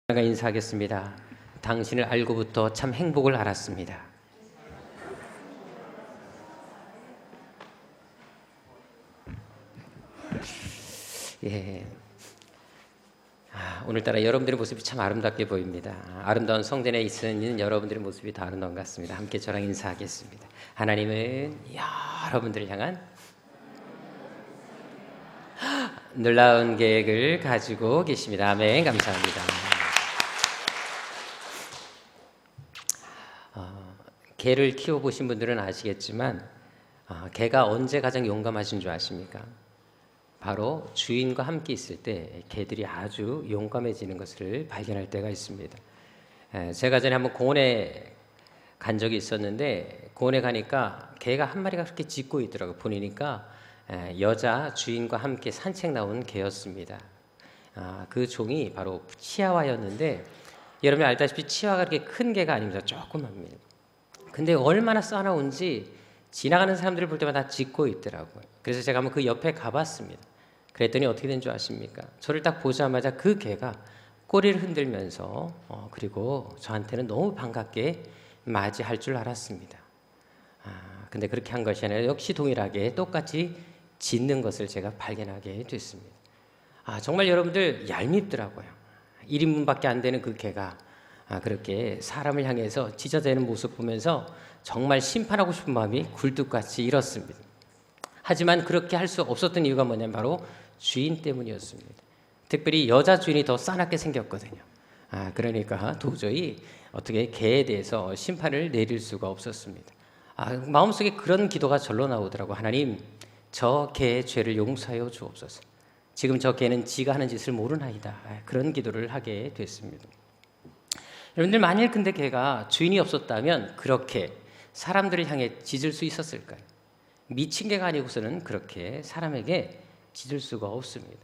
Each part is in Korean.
제가 인사하겠습니다. 당신을 알고부터 참 행복을 알았습니다. 예. 오늘따라 여러분들의 모습이 참 아름답게 보입니다. 아름다운 성전에 있는 여러분들의 모습이 더 아름다운 것 같습니다. 함께 저랑 인사하겠습니다. 하나님은 여러분들을 향한 놀라운 계획을 가지고 계십니다. 아멘. 감사합니다. 개를 키워보신 분들은 아시겠지만 개가 언제 가장 용감하신 줄 아십니까? 바로 주인과 함께 있을 때 개들이 아주 용감해지는 것을 발견할 때가 있습니다. 제가 전에 한번 공원에 간 적이 있었는데 공원에 가니까 개가 한 마리가 그렇게 짖고 있더라고요. 보니까 여자 주인과 함께 산책 나온 개였습니다. 그 종이 바로 치아와였는데 여러분이 알다시피 치아와가 그렇게 큰 개가 아닙니다. 조그맣습니다. 근데 얼마나 싸나운지 지나가는 사람들을 볼 때마다 짖고 있더라고요. 그래서 제가 한번 그 옆에 가봤습니다. 그랬더니 어떻게 된 줄 아십니까? 저를 딱 보자마자 그 개가 꼬리를 흔들면서 그리고 저한테는 너무 반갑게 맞이할 줄 알았습니다. 근데 그렇게 한 것이 아니라 역시 동일하게 똑같이 짖는 것을 제가 발견하게 됐습니다. 정말 여러분들 얄밉더라고요. 1인분밖에 안 되는 그 개가 그렇게 사람을 향해서 짖어대는 모습 보면서 정말 심판하고 싶은 마음이 굴뚝같이 일었습니다. 하지만 그렇게 할 수 없었던 이유가 뭐냐면 바로 주인 때문이었습니다. 특별히 여자 주인이 더 싸납게 생겼거든요. 그러니까 도저히 어떻게 개에 대해서 심판을 내릴 수가 없었습니다. 마음속에 그런 기도가 절로 나오더라고요. 하나님, 저 개의 죄를 용서하여 주옵소서. 지금 저 개는 지가 하는 짓을 모르나이다. 그런 기도를 하게 됐습니다. 여러분들 만일 근데 개가 주인이 없었다면 그렇게 사람들을 향해 짖을 수 있었을까요? 미친 개가 아니고서는 그렇게 사람에게 짖을 수가 없습니다.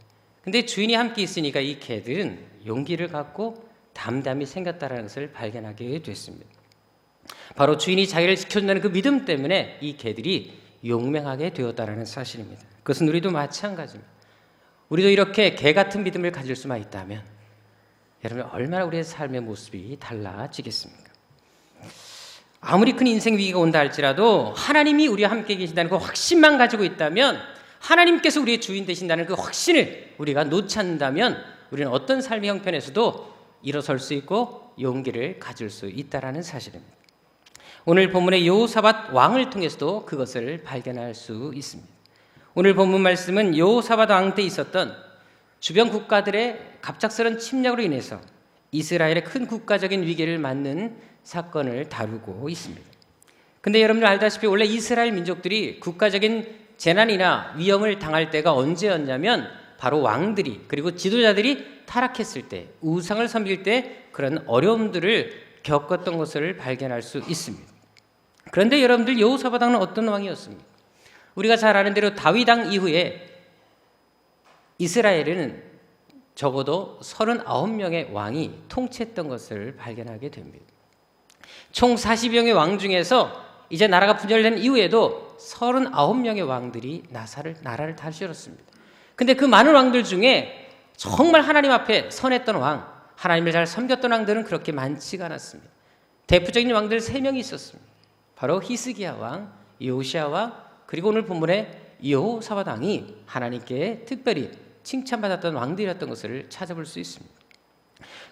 근데 주인이 함께 있으니까 이 개들은 용기를 갖고 담담히 생겼다는 것을 발견하게 됐습니다. 바로 주인이 자기를 지켜준다는 그 믿음 때문에 이 개들이 용맹하게 되었다는 사실입니다. 그것은 우리도 마찬가지입니다. 우리도 이렇게 개 같은 믿음을 가질 수만 있다면 여러분 얼마나 우리의 삶의 모습이 달라지겠습니까? 아무리 큰 인생 위기가 온다 할지라도 하나님이 우리와 함께 계신다는 그 확신만 가지고 있다면, 하나님께서 우리의 주인 되신다는 그 확신을 우리가 놓지 않는다면 우리는 어떤 삶의 형편에서도 일어설 수 있고 용기를 가질 수 있다는 사실입니다. 오늘 본문의 여호사밧 왕을 통해서도 그것을 발견할 수 있습니다. 오늘 본문 말씀은 여호사밧 왕 때 있었던 주변 국가들의 갑작스런 침략으로 인해서 이스라엘의 큰 국가적인 위기를 맞는 사건을 다루고 있습니다. 근데 여러분들 알다시피 원래 이스라엘 민족들이 국가적인 재난이나 위험을 당할 때가 언제였냐면 바로 왕들이 그리고 지도자들이 타락했을 때, 우상을 섬길 때 그런 어려움들을 겪었던 것을 발견할 수 있습니다. 그런데 여러분들 여호사밧 왕은 어떤 왕이었습니까? 우리가 잘 아는 대로 다윗 왕 이후에 이스라엘은 적어도 39명의 왕이 통치했던 것을 발견하게 됩니다. 총 40명의 왕 중에서 이제 나라가 분열된 이후에도 39명의 왕들이 나라를 다스렸습니다. 근데 그 많은 왕들 중에 정말 하나님 앞에 선했던 왕, 하나님을 잘 섬겼던 왕들은 그렇게 많지가 않았습니다. 대표적인 왕들 3명이 있었습니다. 바로 히스기야 왕, 요시야 왕, 그리고 오늘 본문의 여호사밧 왕이 하나님께 특별히 칭찬받았던 왕들이었던 것을 찾아볼 수 있습니다.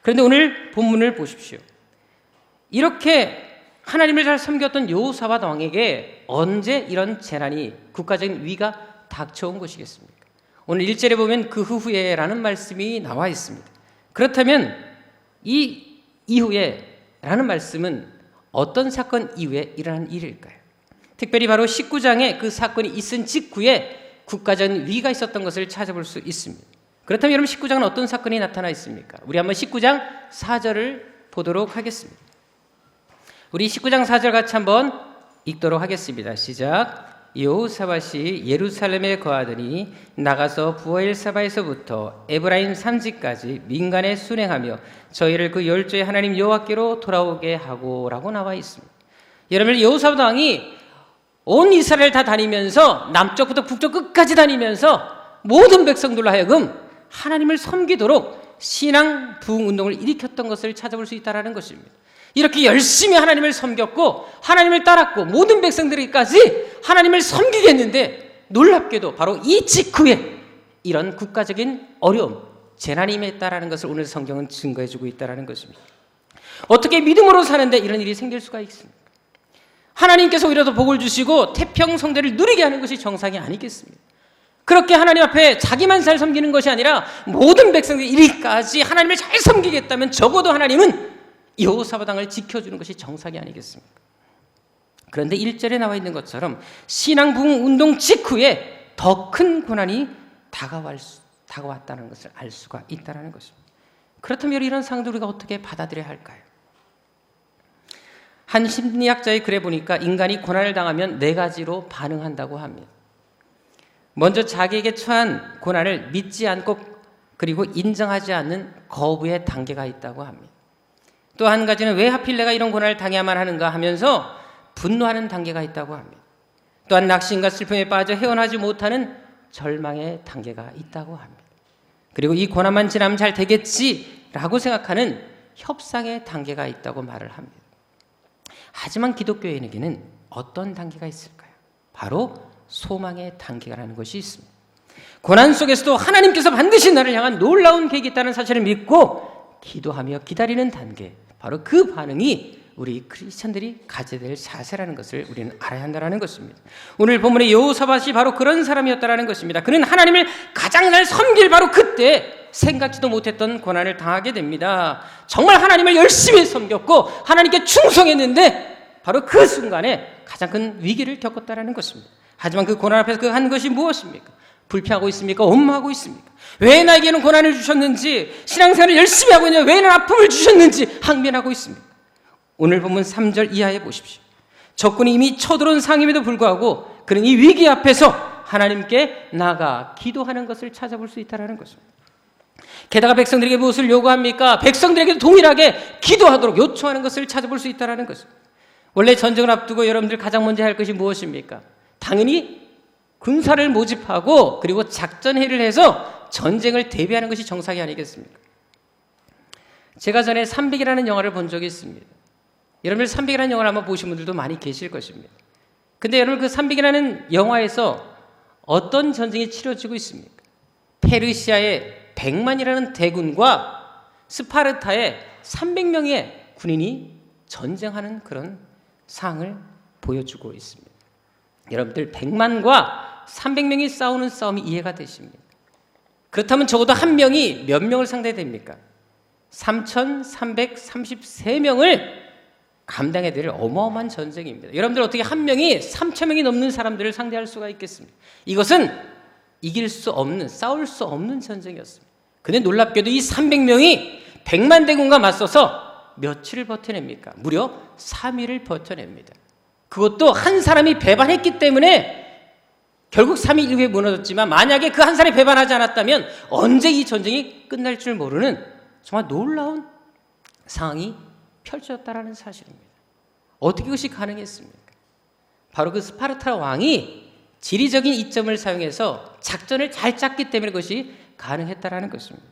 그런데 오늘 본문을 보십시오. 이렇게 하나님을 잘 섬겼던 여호사밧 왕에게 언제 이런 재난이, 국가적인 위기가 닥쳐온 것이겠습니까? 오늘 1절에 보면 그 후에라는 말씀이 나와 있습니다. 그렇다면 이 이후에 라는 말씀은 어떤 사건 이후에 일어난 일일까요? 특별히 바로 19장에 그 사건이 있은 직후에 국가적인 위기가 있었던 것을 찾아볼 수 있습니다. 그렇다면 여러분 19장은 어떤 사건이 나타나 있습니까? 우리 한번 19장 4절을 보도록 하겠습니다. 우리 19장 4절 같이 한번 읽도록 하겠습니다. 시작. 여호사밧이 예루살렘에 거하더니 나가서 부엘사바에서부터 에브라임 산지까지 민간에 순행하며 저희를 그 열조의 하나님 여호와께로 돌아오게 하고라고 나와 있습니다. 여러분 여호사밧 왕이 온 이스라엘 다 다니면서 남쪽부터 북쪽 끝까지 다니면서 모든 백성들로 하여금 하나님을 섬기도록 신앙 부흥 운동을 일으켰던 것을 찾아볼 수 있다는 것입니다. 이렇게 열심히 하나님을 섬겼고 하나님을 따랐고 모든 백성들에게까지 하나님을 섬기겠는데 놀랍게도 바로 이 직후에 이런 국가적인 어려움, 재난이 임했다라는 것을 오늘 성경은 증거해주고 있다는 것입니다. 어떻게 믿음으로 사는데 이런 일이 생길 수가 있습니까? 하나님께서 오히려 더 복을 주시고 태평성대를 누리게 하는 것이 정상이 아니겠습니까? 그렇게 하나님 앞에 자기만 잘 섬기는 것이 아니라 모든 백성들이 이리까지 하나님을 잘 섬기겠다면 적어도 하나님은 여호사밧 왕을 지켜주는 것이 정상이 아니겠습니까? 그런데 1절에 나와 있는 것처럼 신앙 부흥 운동 직후에 더 큰 고난이 다가왔다는 것을 알 수가 있다는 것입니다. 그렇다면 이런 상황을 우리가 어떻게 받아들여야 할까요? 한 심리학자의 글에 보니까 인간이 고난을 당하면 4가지로 반응한다고 합니다. 먼저 자기에게 처한 고난을 믿지 않고 그리고 인정하지 않는 거부의 단계가 있다고 합니다. 또 한 가지는 왜 하필 내가 이런 고난을 당해야만 하는가 하면서 분노하는 단계가 있다고 합니다. 또한 낙심과 슬픔에 빠져 헤어나지 못하는 절망의 단계가 있다고 합니다. 그리고 이 고난만 지나면 잘 되겠지라고 생각하는 협상의 단계가 있다고 말을 합니다. 하지만 기독교인에게는 어떤 단계가 있을까요? 바로 소망의 단계라는 것이 있습니다. 고난 속에서도 하나님께서 반드시 나를 향한 놀라운 계획이 있다는 사실을 믿고 기도하며 기다리는 단계, 바로 그 반응이 우리 크리스천들이 가져야 될 자세라는 것을 우리는 알아야 한다는 것입니다. 오늘 본문의 여호사밧이 바로 그런 사람이었다는 것입니다. 그는 하나님을 가장 잘 섬길 바로 그때 생각지도 못했던 고난을 당하게 됩니다. 정말 하나님을 열심히 섬겼고 하나님께 충성했는데 바로 그 순간에 가장 큰 위기를 겪었다는 것입니다. 하지만 그 고난 앞에서 그 한 것이 무엇입니까? 불평하고 있습니까? 원망하고 있습니까? 왜 나에게는 고난을 주셨는지, 신앙생활을 열심히 하고 있는데 왜 나는 아픔을 주셨는지 항변하고 있습니까? 오늘 본문 3절 이하에 보십시오. 적군이 이미 쳐들어온 상임에도 불구하고 그는 이 위기 앞에서 하나님께 나아가 기도하는 것을 찾아볼 수 있다는 것입니다. 게다가 백성들에게 무엇을 요구합니까? 백성들에게도 동일하게 기도하도록 요청하는 것을 찾아볼 수 있다는 것입니다. 원래 전쟁을 앞두고 여러분들 가장 먼저 할 것이 무엇입니까? 당연히 군사를 모집하고 그리고 작전회의를 해서 전쟁을 대비하는 것이 정상이 아니겠습니까? 제가 전에 300이라는 영화를 본 적이 있습니다. 여러분들 300이라는 영화를 아마 보신 분들도 많이 계실 것입니다. 근데 여러분 그 300이라는 영화에서 어떤 전쟁이 치러지고 있습니까? 페르시아의 100만이라는 대군과 스파르타의 300명의 군인이 전쟁하는 그런 상황을 보여주고 있습니다. 여러분들 100만과 300명이 싸우는 싸움이 이해가 되십니까? 그렇다면 적어도 한 명이 몇 명을 상대됩니까? 3,333명을 감당해야 될 어마어마한 전쟁입니다. 여러분들 어떻게 한 명이 3,000명이 넘는 사람들을 상대할 수가 있겠습니까? 이것은 이길 수 없는, 싸울 수 없는 전쟁이었습니다. 근데 놀랍게도 이 300명이 100만 대군과 맞서서 며칠을 버텨냅니까? 무려 3일을 버텨냅니다. 그것도 한 사람이 배반했기 때문에 결국 3일 이후에 무너졌지만 만약에 그 한 사람이 배반하지 않았다면 언제 이 전쟁이 끝날 줄 모르는 정말 놀라운 상황이 펼쳐졌다는 사실입니다. 어떻게 그것이 가능했습니까? 바로 그 스파르타 왕이 지리적인 이점을 사용해서 작전을 잘 짰기 때문에 그것이 가능했다는 것입니다.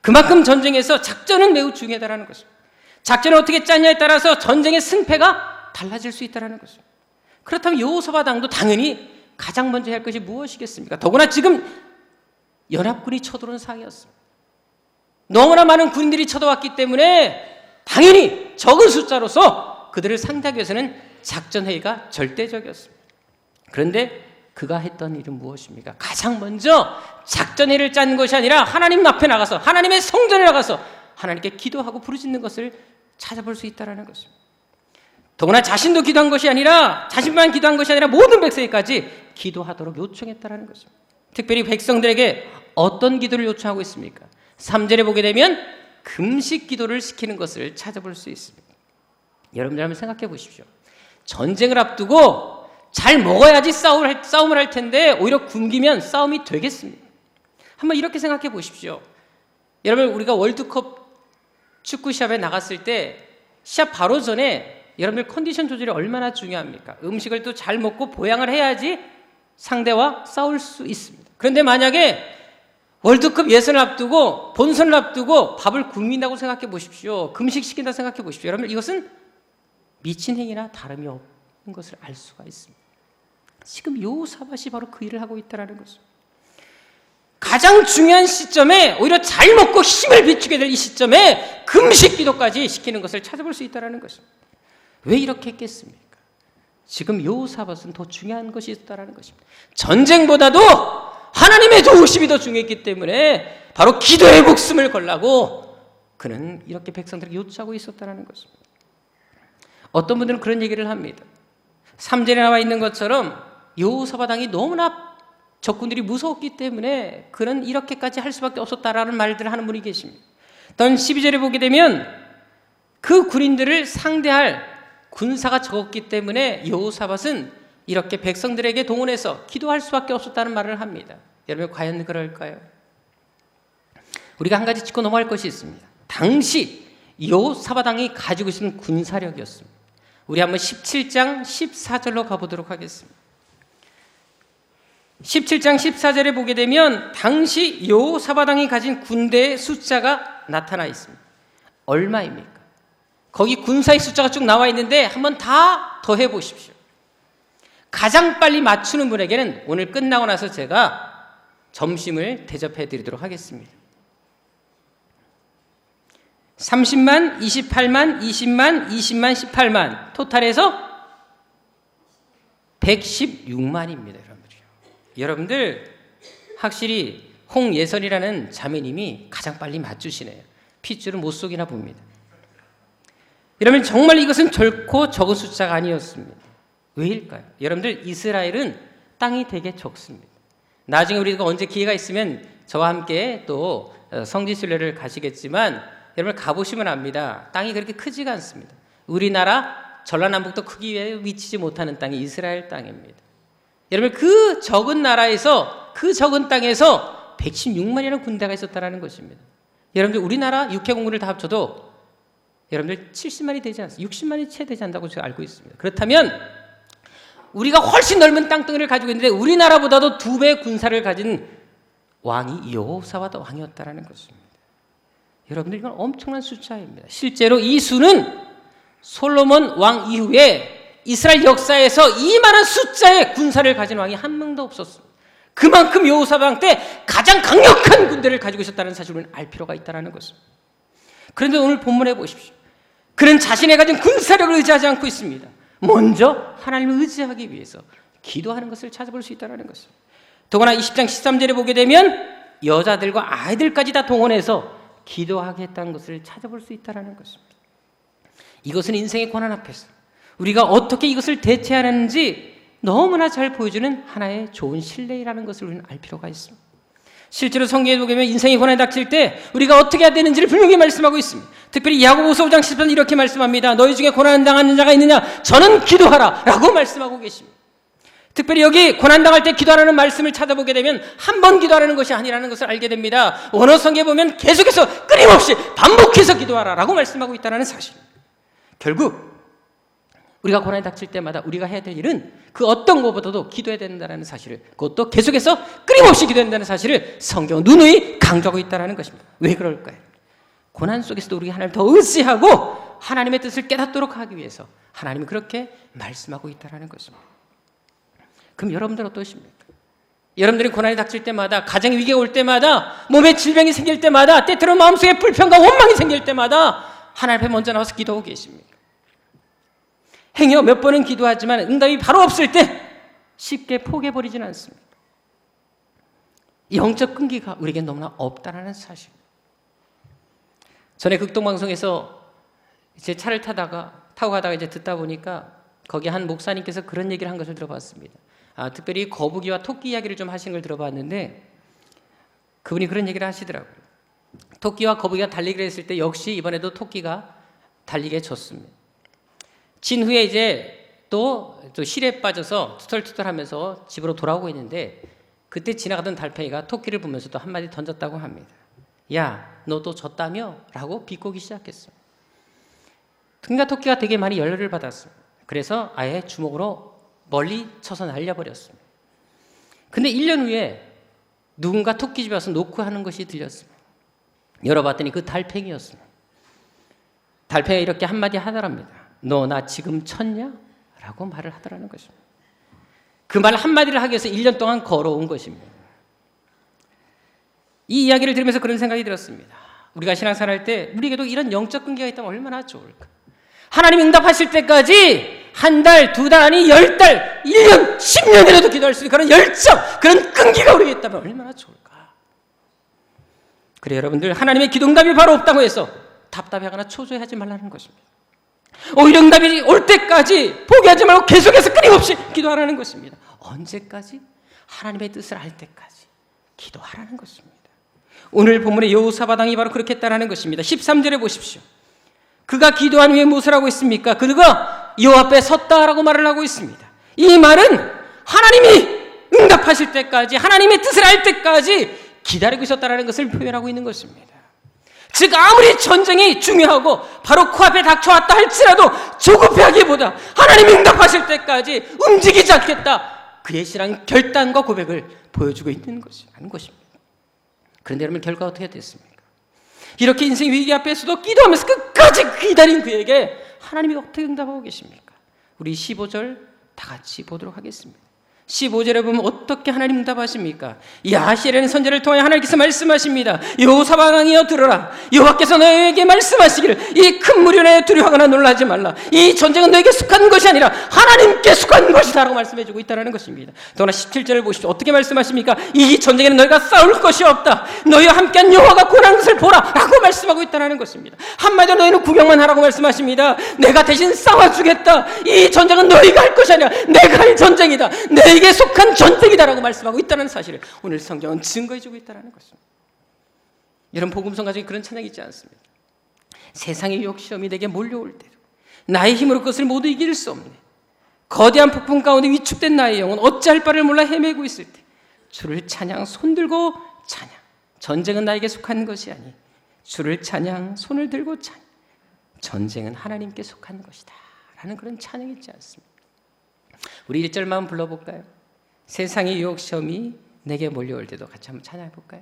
그만큼 전쟁에서 작전은 매우 중요하다는 것입니다. 작전을 어떻게 짰냐에 따라서 전쟁의 승패가 달라질 수 있다는 것입니다. 그렇다면 여호사밧 왕도 당연히 가장 먼저 할 것이 무엇이겠습니까? 더구나 지금 연합군이 쳐들어온 상황이었습니다. 너무나 많은 군인들이 쳐들어왔기 때문에 당연히 적은 숫자로서 그들을 상대하기 위해서는 작전회의가 절대적이었습니다. 그런데 그가 했던 일은 무엇입니까? 가장 먼저 작전회의를 짠 것이 아니라 하나님 앞에 나가서 하나님의 성전에 나가서 하나님께 기도하고 부르짖는 것을 찾아볼 수 있다는 것입니다. 더구나 자신도 기도한 것이 아니라 자신만 기도한 것이 아니라 모든 백성에게까지 기도하도록 요청했다는 것입니다. 특별히 백성들에게 어떤 기도를 요청하고 있습니까? 3절에 보게 되면 금식 기도를 시키는 것을 찾아볼 수 있습니다. 여러분들 한번 생각해 보십시오. 전쟁을 앞두고 잘 먹어야지 싸움을 할 텐데 오히려 굶기면 싸움이 되겠습니까? 한번 이렇게 생각해 보십시오. 여러분 우리가 월드컵 축구 시합에 나갔을 때 시합 바로 전에 여러분들 컨디션 조절이 얼마나 중요합니까? 음식을 또 잘 먹고 보양을 해야지 상대와 싸울 수 있습니다. 그런데 만약에 월드컵 예선을 앞두고 본선을 앞두고 밥을 굶긴다고 생각해 보십시오. 금식시킨다 생각해 보십시오. 여러분, 이것은 미친 행위나 다름이 없는 것을 알 수가 있습니다. 지금 여호사밧이 바로 그 일을 하고 있다는 것입니다. 가장 중요한 시점에, 오히려 잘 먹고 힘을 비추게 될 이 시점에 금식 기도까지 시키는 것을 찾아볼 수 있다는 것입니다. 왜 이렇게 했겠습니까? 지금 여호사밧은 더 중요한 것이 있다는 것입니다. 전쟁보다도 하나님의 도우심이 더 중요했기 때문에 바로 기도의 목숨을 걸라고 그는 이렇게 백성들에게 요청하고 있었다는 것입니다. 어떤 분들은 그런 얘기를 합니다. 3절에 나와 있는 것처럼 여호사밧 왕이 너무나 적군들이 무서웠기 때문에 그는 이렇게까지 할 수밖에 없었다라는 말들을 하는 분이 계십니다. 또한 12절에 보게 되면 그 군인들을 상대할 군사가 적었기 때문에 여호사밧은 이렇게 백성들에게 동원해서 기도할 수밖에 없었다는 말을 합니다. 여러분, 과연 그럴까요? 우리가 한 가지 짚고 넘어갈 것이 있습니다. 당시 여호사밧 왕이 가지고 있는 군사력이었습니다. 우리 한번 17장 14절로 가보도록 하겠습니다. 17장 14절에 보게 되면 당시 여호사밧 왕이 가진 군대의 숫자가 나타나 있습니다. 얼마입니까? 거기 군사의 숫자가 쭉 나와 있는데 한번 다 더해 보십시오. 가장 빨리 맞추는 분에게는 오늘 끝나고 나서 제가 점심을 대접해 드리도록 하겠습니다. 30만, 28만, 20만, 20만, 18만 토탈해서 116만입니다. 여러분들, 확실히 홍예선이라는 자매님이 가장 빨리 맞추시네요. 핏줄은 못 속이나 봅니다. 여러분, 정말 이것은 결코 적은 숫자가 아니었습니다. 왜일까요? 여러분들, 이스라엘은 땅이 되게 적습니다. 나중에 우리가 언제 기회가 있으면 저와 함께 또 성지순례를 가시겠지만 여러분 가보시면 압니다. 땅이 그렇게 크지가 않습니다. 우리나라 전라남북도 크기에 미치지 못하는 땅이 이스라엘 땅입니다. 여러분, 그 적은 나라에서, 그 적은 땅에서 116만이라는 군대가 있었다는 것입니다. 여러분들, 우리나라 육해공군을 다 합쳐도 여러분들 70만이 되지 않습니다. 60만이 채 되지 않는다고 제가 알고 있습니다. 그렇다면 우리가 훨씬 넓은 땅덩이를 가지고 있는데 우리나라보다도 2배 군사를 가진 왕이 여호사밧 왕이었다는 것입니다. 여러분들, 이건 엄청난 숫자입니다. 실제로 이 수는 솔로몬 왕 이후에 이스라엘 역사에서 이만한 숫자의 군사를 가진 왕이 한 명도 없었습니다. 그만큼 여호사밧 왕 때 가장 강력한 군대를 가지고 있었다는 사실을 알 필요가 있다는 것입니다. 그런데 오늘 본문에 보십시오. 그는 자신의 가진 군사력을 의지하지 않고 있습니다. 먼저 하나님을 의지하기 위해서 기도하는 것을 찾아볼 수 있다는 것입니다. 더구나 20장 13절에 보게 되면 여자들과 아이들까지 다 동원해서 기도하겠다는 것을 찾아볼 수 있다는 것입니다. 이것은 인생의 고난 앞에서 우리가 어떻게 이것을 대체하는지 너무나 잘 보여주는 하나의 좋은 신뢰라는 것을 우리는 알 필요가 있습니다. 실제로 성경에 보게 되면 인생의 고난이 닥칠 때 우리가 어떻게 해야 되는지를 분명히 말씀하고 있습니다. 특별히 야고보서 5장 10절 이렇게 말씀합니다. 너희 중에 고난당하는 자가 있느냐? 저는 기도하라 라고 말씀하고 계십니다. 특별히 여기 고난당할 때 기도하라는 말씀을 찾아보게 되면 한 번 기도하라는 것이 아니라는 것을 알게 됩니다. 원어성에 보면 계속해서 끊임없이 반복해서 기도하라라고 말씀하고 있다는 사실. 결국 우리가 고난이 닥칠 때마다 우리가 해야 될 일은 그 어떤 것보다도 기도해야 된다는 사실을, 그것도 계속해서 끊임없이 기도해야 된다는 사실을 성경은 누누이 강조하고 있다는 것입니다. 왜 그럴까요? 고난 속에서도 우리가 하나님을 더 의지하고 하나님의 뜻을 깨닫도록 하기 위해서 하나님이 그렇게 말씀하고 있다는 것입니다. 그럼 여러분들 어떠십니까? 여러분들이 고난이 닥칠 때마다, 가정의 위기가 올 때마다, 몸에 질병이 생길 때마다, 때때로 마음속에 불평과 원망이 생길 때마다 하나님 앞에 먼저 나와서 기도하고 계십니까? 행여 몇 번은 기도하지만 응답이 바로 없을 때 쉽게 포기해버리지는 않습니다. 영적 끈기가 우리에게 너무나 없다는 사실. 전에 극동방송에서 제 차를 타고 가다가 이제 듣다 보니까 거기 한 목사님께서 그런 얘기를 한 것을 들어봤습니다. 특별히 거북이와 토끼 이야기를 좀 하시는 걸 들어봤는데 그분이 그런 얘기를 하시더라고요. 토끼와 거북이가 달리기를 했을 때 역시 이번에도 토끼가 달리게 졌습니다. 진 후에 이제 또 실에 빠져서 투덜투덜하면서 집으로 돌아오고 있는데 그때 지나가던 달팽이가 토끼를 보면서 또 한마디 던졌다고 합니다. 야, 너 또 졌다며? 라고 비꼬기 시작했어요. 그러니까 토끼가 되게 많이 열을 받았습니다. 그래서 아예 주먹으로 멀리 쳐서 날려버렸습니다. 근데 1년 후에 누군가 토끼집에 와서 놓고 하는 것이 들렸습니다. 열어봤더니 그 달팽이였습니다. 달팽이가 이렇게 한마디 하더랍니다. 너 나 지금 쳤냐? 라고 말을 하더라는 것입니다. 그 말 한마디를 하기 위해서 1년 동안 걸어온 것입니다. 이 이야기를 들으면서 그런 생각이 들었습니다. 우리가 신앙생활 할 때 우리에게도 이런 영적 끈기가 있다면 얼마나 좋을까. 하나님 응답하실 때까지 한 달, 두 달, 아니 10달, 1년, 10년이라도 기도할 수 있는 그런 열정, 그런 끈기가 우리에게 있다면 얼마나 좋을까. 그래 여러분들, 하나님의 기도 응답이 바로 없다고 해서 답답해하거나 초조해하지 말라는 것입니다. 오히려 응답이 올 때까지 포기하지 말고 계속해서 끊임없이 기도하라는 것입니다. 언제까지? 하나님의 뜻을 알 때까지 기도하라는 것입니다. 오늘 본문의 여호사밧 왕이 바로 그렇게 했다는 것입니다. 13절에 보십시오. 그가 기도한 후에 무엇을 하고 있습니까? 그가 여호와 앞에 섰다라고 말을 하고 있습니다. 이 말은 하나님이 응답하실 때까지, 하나님의 뜻을 알 때까지 기다리고 있었다는 것을 표현하고 있는 것입니다. 즉 아무리 전쟁이 중요하고 바로 코앞에 닥쳐왔다 할지라도 조급해하기보다 하나님이 응답하실 때까지 움직이지 않겠다, 그의 신앙 결단과 고백을 보여주고 있는 것입니다. 그런데 여러분, 결과가 어떻게 됐습니까? 이렇게 인생 위기 앞에서도 기도하면서 끝까지 기다린 그에게 하나님이 어떻게 응답하고 계십니까? 우리 15절 다 같이 보도록 하겠습니다. 15절에 보면 어떻게 하나님 응답하십니까? 야시라는 선지자를 통하여 하나님께서 말씀하십니다. 여호사밧 왕이여 들어라. 여호와께서 너에게 말씀하시기를 이 큰 무리로 두려워하거나 놀라지 말라. 이 전쟁은 너에게 속한 것이 아니라 하나님께 속한 것이다 라고 말씀해주고 있다는 것입니다. 또한 17절을 보십시오. 어떻게 말씀하십니까? 이 전쟁에는 너희가 싸울 것이 없다. 너희와 함께한 여호와가 권한 것을 보라 라고 말씀하고 있다는 것입니다. 한마디로 너희는 구경만 하라고 말씀하십니다. 내가 대신 싸워주겠다. 이 전쟁은 너희가 할 것이 아니라 내가 할 전쟁이다. 너에게 속한 전쟁이다라고 말씀하고 있다는 사실을 오늘 성경은 증거해주고 있다는 것입니다. 여러분, 복음성 가정에 그런 찬양이 있지 않습니까? 세상의 유혹 시험이 내게 몰려올 때도 나의 힘으로 그것을 모두 이길 수 없네. 거대한 폭풍 가운데 위축된 나의 영혼 어찌할 바를 몰라 헤매고 있을 때 주를 찬양, 손들고 찬양. 전쟁은 나에게 속한 것이 아니 주를 찬양, 손을 들고 찬양. 전쟁은 하나님께 속한 것이다 라는 그런 찬양이 있지 않습니까? 우리 1절만 불러볼까요? 세상의 유혹 시험이 내게 몰려올 때도 같이 한번 찬양해 볼까요?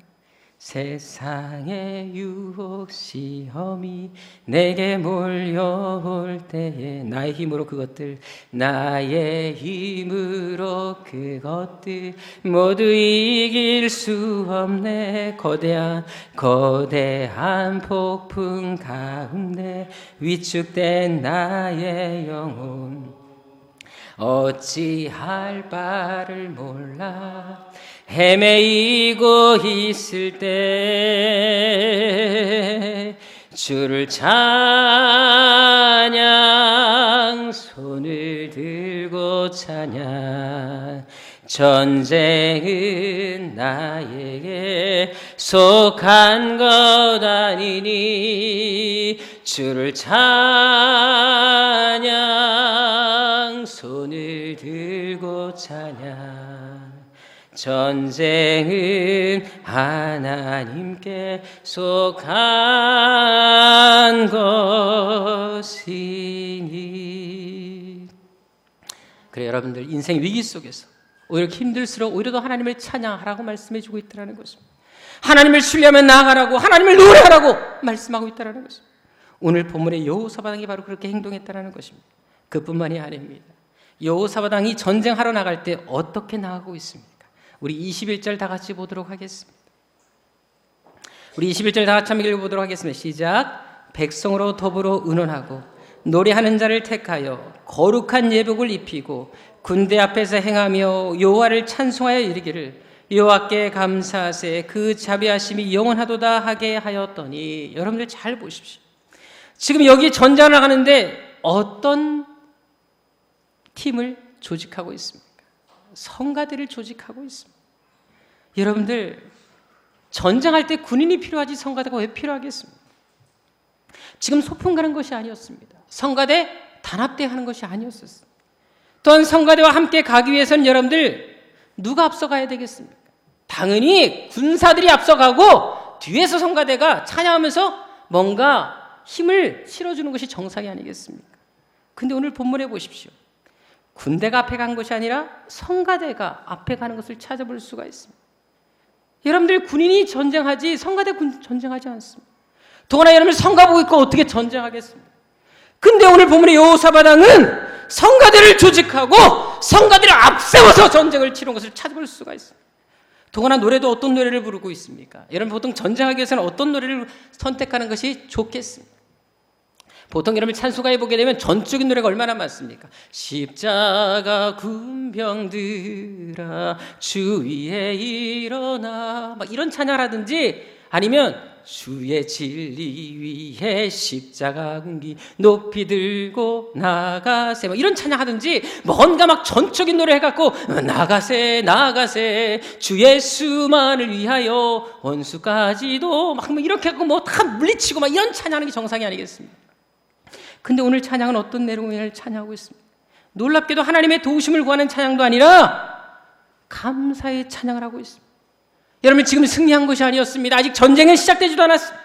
세상의 유혹 시험이 내게 몰려올 때에 나의 힘으로 그것들 모두 이길 수 없네. 거대한 폭풍 가운데 위축된 나의 영혼 어찌할 바를 몰라 헤매이고 있을 때 주를 찬양, 손을 들고 찬양. 전쟁은 나에게 속한 것 아니니 주를 찬양, 손을 들고 찬양. 전쟁은 하나님께 속한 것이니. 그래 여러분들, 인생 위기 속에서 오히려 힘들수록 오히려 더 하나님을 찬양하라고 말씀해주고 있다는 것입니다. 하나님을 신뢰하며 나아가라고, 하나님을 노래하라고 말씀하고 있다는 것입니다. 오늘 본문의 여호사밧 왕이 바로 그렇게 행동했다는 것입니다. 그뿐만이 아닙니다. 여호사밧 왕이 전쟁하러 나갈 때 어떻게 나가고 있습니까? 우리 21절 다 같이 보도록 하겠습니다. 우리 21절 다 같이 한번 읽어보도록 하겠습니다. 시작. 백성으로 더불어 의논하고 노래하는 자를 택하여 거룩한 예복을 입히고 군대 앞에서 행하며 여호와를 찬송하여 이르기를 여호와께 감사하세 그 자비하심이 영원하도다 하게 하였더니. 여러분들 잘 보십시오. 지금 여기 전쟁을 나가는데 어떤 팀을 조직하고 있습니까? 성가대를 조직하고 있습니다. 여러분들, 전쟁할 때 군인이 필요하지 성가대가 왜 필요하겠습니까? 지금 소풍 가는 것이 아니었습니다. 성가대 단합대 하는 것이 아니었었습니다. 또한 성가대와 함께 가기 위해서는 여러분들 누가 앞서가야 되겠습니까? 당연히 군사들이 앞서가고 뒤에서 성가대가 찬양하면서 뭔가 힘을 실어주는 것이 정상이 아니겠습니까? 근데 오늘 본문에 보십시오. 군대가 앞에 간 것이 아니라 성가대가 앞에 가는 것을 찾아볼 수가 있습니다. 여러분들 군인이 전쟁하지 성가대 전쟁하지 않습니다. 더구나 여러분들 성가복 입고 어떻게 전쟁하겠습니까? 근데 오늘 본문의 여호사밧 왕은 성가대를 조직하고 성가대를 앞세워서 전쟁을 치른 것을 찾아볼 수가 있습니다. 더구나 노래도 어떤 노래를 부르고 있습니까? 여러분 보통 전쟁하기 위해서는 어떤 노래를 선택하는 것이 좋겠습니까? 보통 여러분 찬송가에 보게 되면 전적인 노래가 얼마나 많습니까? 십자가 군병들아 주위에 일어나, 막 이런 찬양을 하든지, 아니면 주의 진리 위에 십자가 군기 높이 들고 나가세, 막 이런 찬양 하든지, 뭔가 막 전적인 노래 해갖고 나가세 나가세 주 예수만을 위하여 원수까지도 막 이렇게 하고 뭐 다 물리치고 막 이런 찬양하는 게 정상이 아니겠습니까? 근데 오늘 찬양은 어떤 내용을 찬양하고 있습니다. 놀랍게도 하나님의 도우심을 구하는 찬양도 아니라 감사의 찬양을 하고 있습니다. 여러분 지금 승리한 것이 아니었습니다. 아직 전쟁은 시작되지도 않았습니다.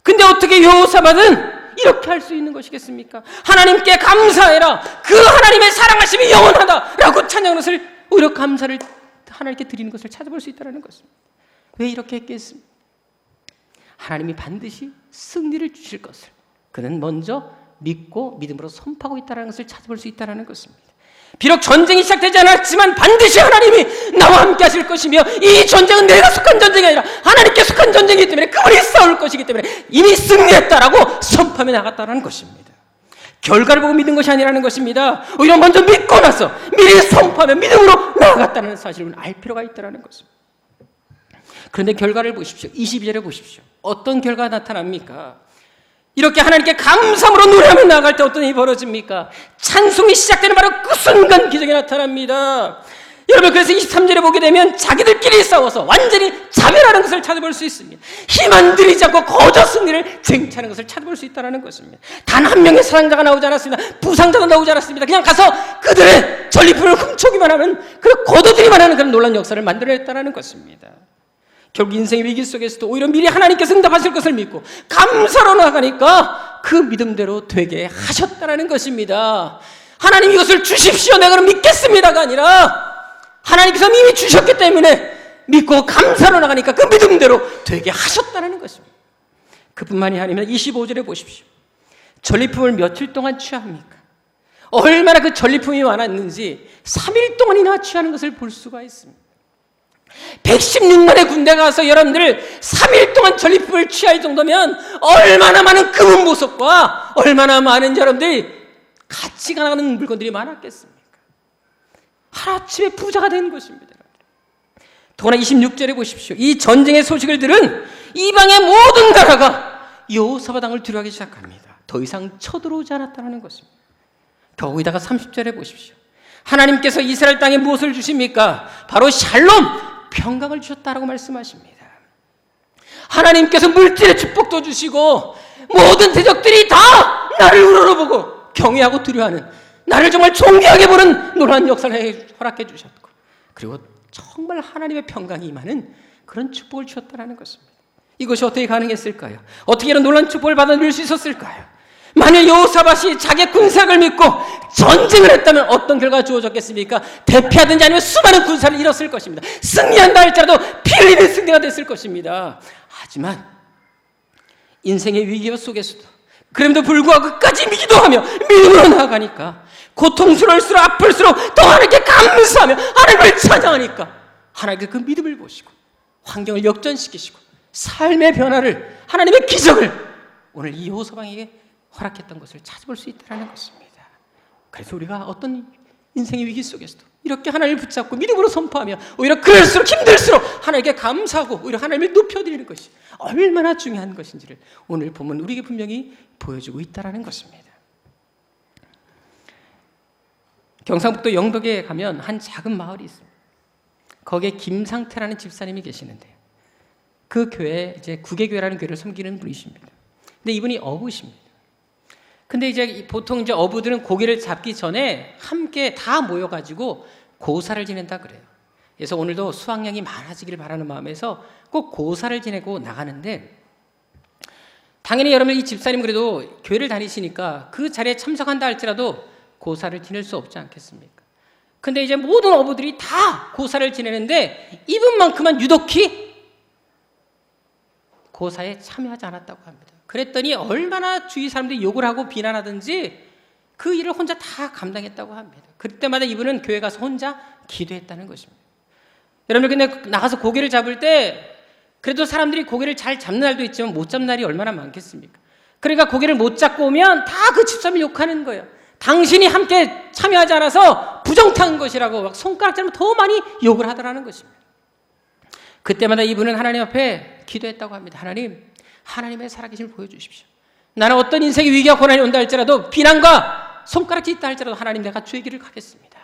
근데 어떻게 여호사밧은 이렇게 할 수 있는 것이겠습니까? 하나님께 감사해라, 그 하나님의 사랑하심이 영원하다라고 찬양하는 것을, 오히려 감사를 하나님께 드리는 것을 찾아볼 수 있다는 것입니다. 왜 이렇게 했겠습니까? 하나님이 반드시 승리를 주실 것을 그는 먼저 믿고 믿음으로 선포하고 있다는 것을 찾아볼 수 있다는 것입니다. 비록 전쟁이 시작되지 않았지만 반드시 하나님이 나와 함께 하실 것이며, 이 전쟁은 내가 속한 전쟁이 아니라 하나님께 속한 전쟁이기 때문에 그분이 싸울 것이기 때문에 이미 승리했다라고 선포하며 나갔다는 것입니다. 결과를 보고 믿는 것이 아니라는 것입니다. 오히려 먼저 믿고 나서 미리 선포하며 믿음으로 나아갔다는 사실을 알 필요가 있다는 것입니다. 그런데 결과를 보십시오. 22절에 보십시오. 어떤 결과가 나타납니까? 이렇게 하나님께 감사함으로 노래하며 나아갈 때 어떤 일이 벌어집니까? 찬송이 시작되는 바로 그 순간 기적이 나타납니다. 여러분, 그래서 23절에 보게 되면 자기들끼리 싸워서 완전히 자멸하는 것을 찾아볼 수 있습니다. 힘 안 들이지 않고 거저 승리를 쟁취하는 것을 찾아볼 수 있다는 것입니다. 단 한 명의 사상자가 나오지 않았습니다. 부상자가 나오지 않았습니다. 그냥 가서 그들의 전리품을 훔쳐오기만 하는, 그런 거둬들이만 하는 그런 놀라운 역사를 만들어냈다는 것입니다. 결국 인생의 위기 속에서도 오히려 미리 하나님께서 응답하실 것을 믿고 감사로 나가니까 그 믿음대로 되게 하셨다는 것입니다. 하나님 이것을 주십시오, 내가 그럼 믿겠습니다가 아니라 하나님께서 이미 주셨기 때문에 믿고 감사로 나가니까 그 믿음대로 되게 하셨다는 것입니다. 그뿐만이 아니라 25절에 보십시오. 전리품을 며칠 동안 취합니까? 얼마나 그 전리품이 많았는지 3일 동안이나 취하는 것을 볼 수가 있습니다. 116만의 군대가 가서 여러분들 3일 동안 전리품을 취할 정도면 얼마나 많은 금은 보석과 얼마나 많은 여러분들이 가치가 나가는 물건들이 많았겠습니까? 하루아침에 부자가 된 것입니다. 더구나 26절에 보십시오. 이 전쟁의 소식을 들은 이방의 모든 나라가 여호사밧 왕을 두려워하기 시작합니다. 더 이상 쳐들어오지 않았다는 것입니다. 거기다가 30절에 보십시오. 하나님께서 이스라엘 땅에 무엇을 주십니까? 바로 샬롬, 평강을 주셨다라고 말씀하십니다. 하나님께서 물질의 축복도 주시고 모든 대적들이 다 나를 우러러보고 경외하고 두려워하는, 나를 정말 존귀하게 보는 놀라운 역사를 허락해 주셨고, 그리고 정말 하나님의 평강이 임하는 그런 축복을 주셨다는 것입니다. 이것이 어떻게 가능했을까요? 어떻게 이런 놀라운 축복을 받아들일 수 있었을까요? 만일 여호사밧이 자기의 군사력을 믿고 전쟁을 했다면 어떤 결과가 주어졌겠습니까? 대피하든지 아니면 수많은 군사를 잃었을 것입니다. 승리한다 할지라도 피 흘리는 승리가 됐을 것입니다. 하지만 인생의 위기 속에서도 그럼에도 불구하고 끝까지 기도하며 믿음으로 나아가니까 고통스러울수록 아플수록 더 하나님께 감사하며 하나님을 찬양하니까 하나님께서 그 믿음을 보시고 환경을 역전시키시고 삶의 변화를, 하나님의 기적을 오늘 이 여호사밧에게 허락했던 것을 찾아볼 수 있다는 것입니다. 그래서 우리가 어떤 인생의 위기 속에서도 이렇게 하나님을 붙잡고 믿음으로 선포하며 오히려 그럴수록 힘들수록 하나님께 감사하고 오히려 하나님을 높여드리는 것이 얼마나 중요한 것인지를 오늘 보면 우리에게 분명히 보여주고 있다는 것입니다. 경상북도 영덕에 가면 한 작은 마을이 있습니다. 거기에 김상태라는 집사님이 계시는데요. 그 교회, 이제 구계교회라는 교회를 섬기는 분이십니다. 근데 이분이 어부십니다. 근데 이제 보통 이제 어부들은 고기를 잡기 전에 함께 다 모여가지고 고사를 지낸다 그래요. 그래서 오늘도 수확량이 많아지기를 바라는 마음에서 꼭 고사를 지내고 나가는데, 당연히 여러분 이 집사님 그래도 교회를 다니시니까 그 자리에 참석한다 할지라도 고사를 지낼 수 없지 않겠습니까? 근데 이제 모든 어부들이 다 고사를 지내는데 이분만큼은 유독히 고사에 참여하지 않았다고 합니다. 그랬더니 얼마나 주위 사람들이 욕을 하고 비난하든지 그 일을 혼자 다 감당했다고 합니다. 그때마다 이분은 교회 가서 혼자 기도했다는 것입니다. 여러분들 근데 나가서 고개를 잡을 때 그래도 사람들이 고개를 잘 잡는 날도 있지만 못 잡는 날이 얼마나 많겠습니까? 그러니까 고개를 못 잡고 오면 다 그 집사람을 욕하는 거예요. 당신이 함께 참여하지 않아서 부정타는 것이라고 막 손가락질하면 더 많이 욕을 하더라는 것입니다. 그때마다 이분은 하나님 앞에 기도했다고 합니다. 하나님의 살아계심을 보여주십시오. 나는 어떤 인생의 위기와 고난이 온다 할지라도 비난과 손가락질 있다 할지라도 하나님 내가 주의 길을 가겠습니다.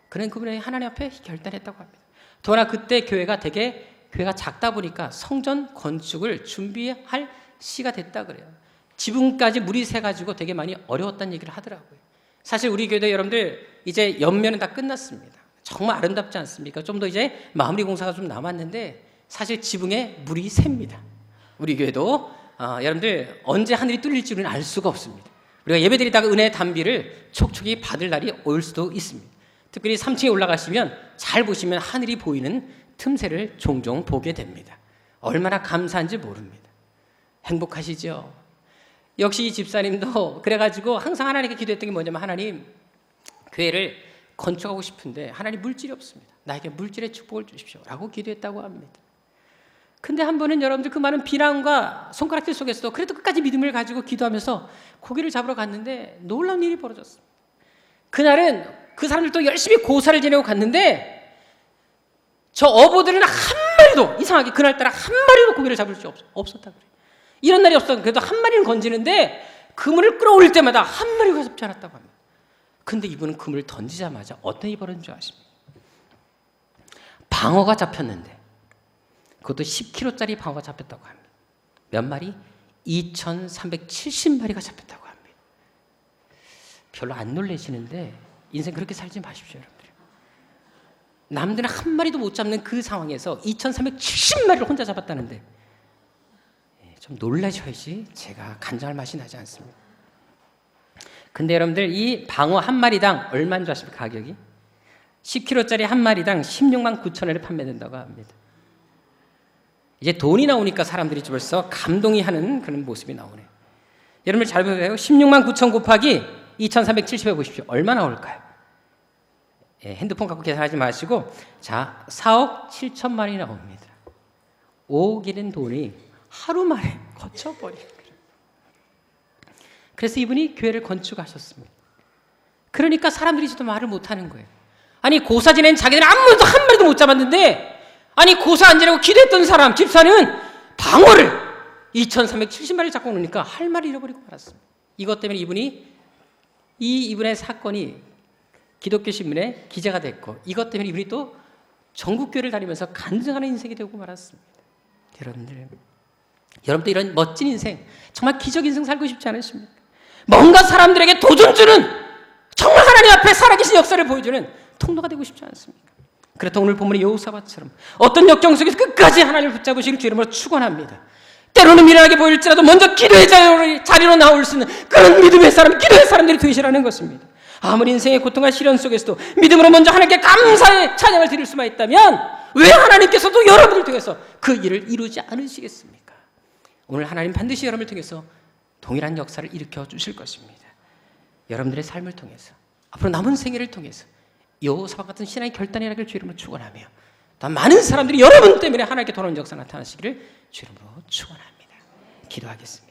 그는 그분의 하나님 앞에 결단했다고 합니다. 더구나 그때 교회가 작다 보니까 성전 건축을 준비할 시가 됐다 그래요. 지붕까지 물이 새가지고 되게 많이 어려웠다는 얘기를 하더라고요. 사실 우리 교회도 여러분들 이제 연면은 다 끝났습니다. 정말 아름답지 않습니까? 좀 더 이제 마무리 공사가 좀 남았는데 사실 지붕에 물이 셉니다. 우리 교회도 여러분들 언제 하늘이 뚫릴지 우리는 알 수가 없습니다. 우리가 예배드리다가 은혜의 단비를 촉촉히 받을 날이 올 수도 있습니다. 특별히 3층에 올라가시면 잘 보시면 하늘이 보이는 틈새를 종종 보게 됩니다. 얼마나 감사한지 모릅니다. 행복하시죠? 역시 이 집사님도 그래가지고 항상 하나님께 기도했던 게 뭐냐면 하나님 교회를 건축하고 싶은데 하나님 물질이 없습니다. 나에게 물질의 축복을 주십시오 라고 기도했다고 합니다. 근데 한 번은 여러분들 그 많은 비난과 손가락질 속에서도 그래도 끝까지 믿음을 가지고 기도하면서 고기를 잡으러 갔는데 놀라운 일이 벌어졌습니다. 그날은 그 사람들도 열심히 고사를 지내고 갔는데 저 어부들은 한 마리도 이상하게 그날따라 한 마리도 고기를 잡을 수 없었다 그래요. 이런 날이 없었던 그래도 한 마리는 건지는데 그물을 끌어올릴 때마다 한 마리가 잡지 않았다고 합니다. 근데 이분은 그물을 던지자마자 어떤 일이 벌어진 줄 아십니까? 방어가 잡혔는데 그것도 10kg짜리 방어가 잡혔다고 합니다. 몇 마리? 2370마리가 잡혔다고 합니다. 별로 안 놀라시는데 인생 그렇게 살지 마십시오, 여러분들. 남들은 한 마리도 못 잡는 그 상황에서 2370마리를 혼자 잡았다는데 좀 놀라셔야지 제가 간장할 맛이 나지 않습니다. 근데 여러분들 이 방어 한 마리당 얼마인 줄 아십니까? 가격이 10kg짜리 한 마리당 16만 9천 원에 판매된다고 합니다. 이제 돈이 나오니까 사람들이 벌써 감동이 하는 그런 모습이 나오네요. 여러분들 잘 보세요. 16만 9천 곱하기 2370에 보십시오. 얼마 나올까요? 핸드폰 갖고 계산하지 마시고 자 4억 7천만이 나옵니다. 5억이라는 돈이 하루 만에 거쳐버린 거예요. 그래서 이분이 교회를 건축하셨습니다. 그러니까 사람들이 저도 말을 못하는 거예요. 아니 고사 지낸 자기들은 아무도 한 마리도 못 잡았는데 아니 고사 안 지내고 기도했던 사람 집사는 방어를 2370마리 잡고 오니까 할 말을 잃어버리고 말았습니다. 이것 때문에 이분의 사건이 기독교 신문에 기재가 됐고 이것 때문에 이분이 또 전국교회를 다니면서 간증하는 인생이 되고 말았습니다. 여러분도 이런 멋진 인생 정말 기적 인생 살고 싶지 않으십니까? 뭔가 사람들에게 도전 주는 정말 하나님 앞에 살아계신 역사를 보여주는 통로가 되고 싶지 않습니까? 그렇다 오늘 본문의 여호사밧처럼 어떤 역경 속에서 끝까지 하나님을 붙잡으시길 주 이름으로 축원합니다. 때로는 미련하게 보일지라도 먼저 기도의 자리로 나올 수 있는 그런 믿음의 사람, 기도의 사람들이 되시라는 것입니다. 아무리 인생의 고통과 시련 속에서도 믿음으로 먼저 하나님께 감사의 찬양을 드릴 수만 있다면 왜 하나님께서도 여러분을 통해서 그 일을 이루지 않으시겠습니까? 오늘 하나님 반드시 여러분을 통해서 동일한 역사를 일으켜 주실 것입니다. 여러분들의 삶을 통해서 앞으로 남은 생애를 통해서 여호사밧 같은 신앙의 결단이 나길 주 이름으로 축원하며 또 많은 사람들이 여러분 때문에 하나님께 돌아오는 역사 나타나시기를 주 이름으로 축원합니다. 기도하겠습니다.